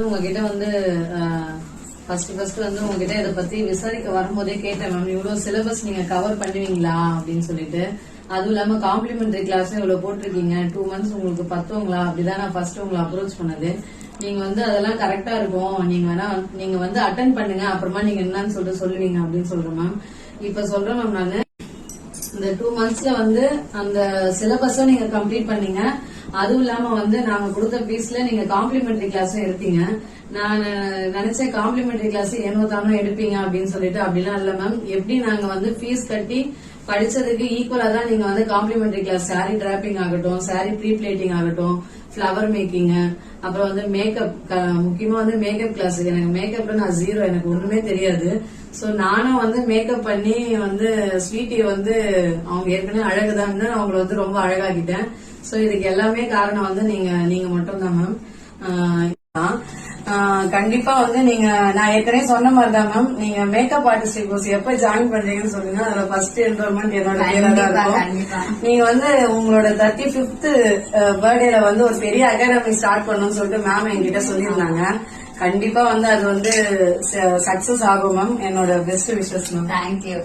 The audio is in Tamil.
உங்ககிட்ட வந்து ஃபர்ஸ்ட் வந்து உங்ககிட்ட இதை பத்தி விசாரிக்க வரும்போதே கேட்டேன் மேம், இவ்வளவு சிலபஸ் நீங்க கவர் பண்ணுவீங்களா அப்படின்னு சொல்லிட்டு. அதுவும் இல்லாம காம்ப்ளிமெண்டரி கிளாஸ் இவ்வளவு போட்டிருக்கீங்க, 2 months உங்களுக்கு பத்துவங்களா? அப்படிதான் நான் ஃபர்ஸ்ட் உங்களை அப்ரோச் பண்ணது. நீங்க வந்து அதெல்லாம் கரெக்டா இருக்கும், நீங்க வேணா நீங்க வந்து அட்டென்ட் பண்ணுங்க, அப்புறமா நீங்க என்னன்னு சொல்லிட்டு சொல்லுவீங்க அப்படின்னு சொல்றேன் மேம். இப்ப சொல்றேன் மேம், நானு இந்த 2 monthsல வந்து அந்த சிலபஸும் நீங்க கம்ப்ளீட் பண்ணீங்க. அதுவும் இல்லாம வந்து நாங்க கொடுத்த பீஸ்ல நீங்க காம்ப்ளிமெண்டரி கிளாஸும் எடுத்தீங்க. நான் நினைச்சேன் காம்ப்ளிமெண்டரி கிளாஸ் ஏனோ தானோ எடுப்பீங்க அப்படின்னு சொல்லிட்டு. அப்படிலாம் இல்ல மேம். எப்படி நாங்க வந்து ஃபீஸ் கட்டி படிச்சதுக்கு ஈக்குவலா தான் நீங்க வந்து காம்ப்ளிமெண்டரி கிளாஸ் சாரி டிராப்பிங் ஆகட்டும், சாரி ப்ரீ பிளேட்டிங் ஆகட்டும், ஃபிளவர் மேக்கிங், அப்புறம் வந்து மேக்கப், முக்கியமா வந்து மேக்கப் கிளாஸ். எனக்கு மேக்கப்ல நான் ஜீரோ, எனக்கு ஒண்ணுமே தெரியாது. சோ நானும் வந்து மேக்கப் பண்ணி வந்து ஸ்வீட்டி வந்து அவங்க ஏற்கனவே அழகுதான்னு அவங்களை வந்து ரொம்ப அழகாக்கிட்டேன். சோ இதுக்கு எல்லாமே காரணம் வந்து நீங்க மட்டும் தான் மேம். கண்டிப்பா வந்து நீங்க நான் ஏற்கனவே சொன்ன மாதிரி தான் மேம், நீங்க மேக்கப் ஆர்டிஸ்ட் கோர்ஸ் எப்ப ஜாயின் பண்றீங்கன்னு சொல்லுங்க. அதுல ஃபர்ஸ்ட் என்ரோல்மெண்ட் என்னோட பேரா தான் இருக்கும். நீங்க வந்து உங்களோட 35th பர்த்டேல வந்து ஒரு பெரிய அகாடமி ஸ்டார்ட் பண்ணணும்னு சொல்லிட்டு மேம் என்கிட்ட சொல்லியிருந்தாங்க. கண்டிப்பா வந்து அது வந்து சக்சஸ் ஆகும் மேம். என்னோட பெஸ்ட் விஷஸ் மேம். தேங்க்யூ.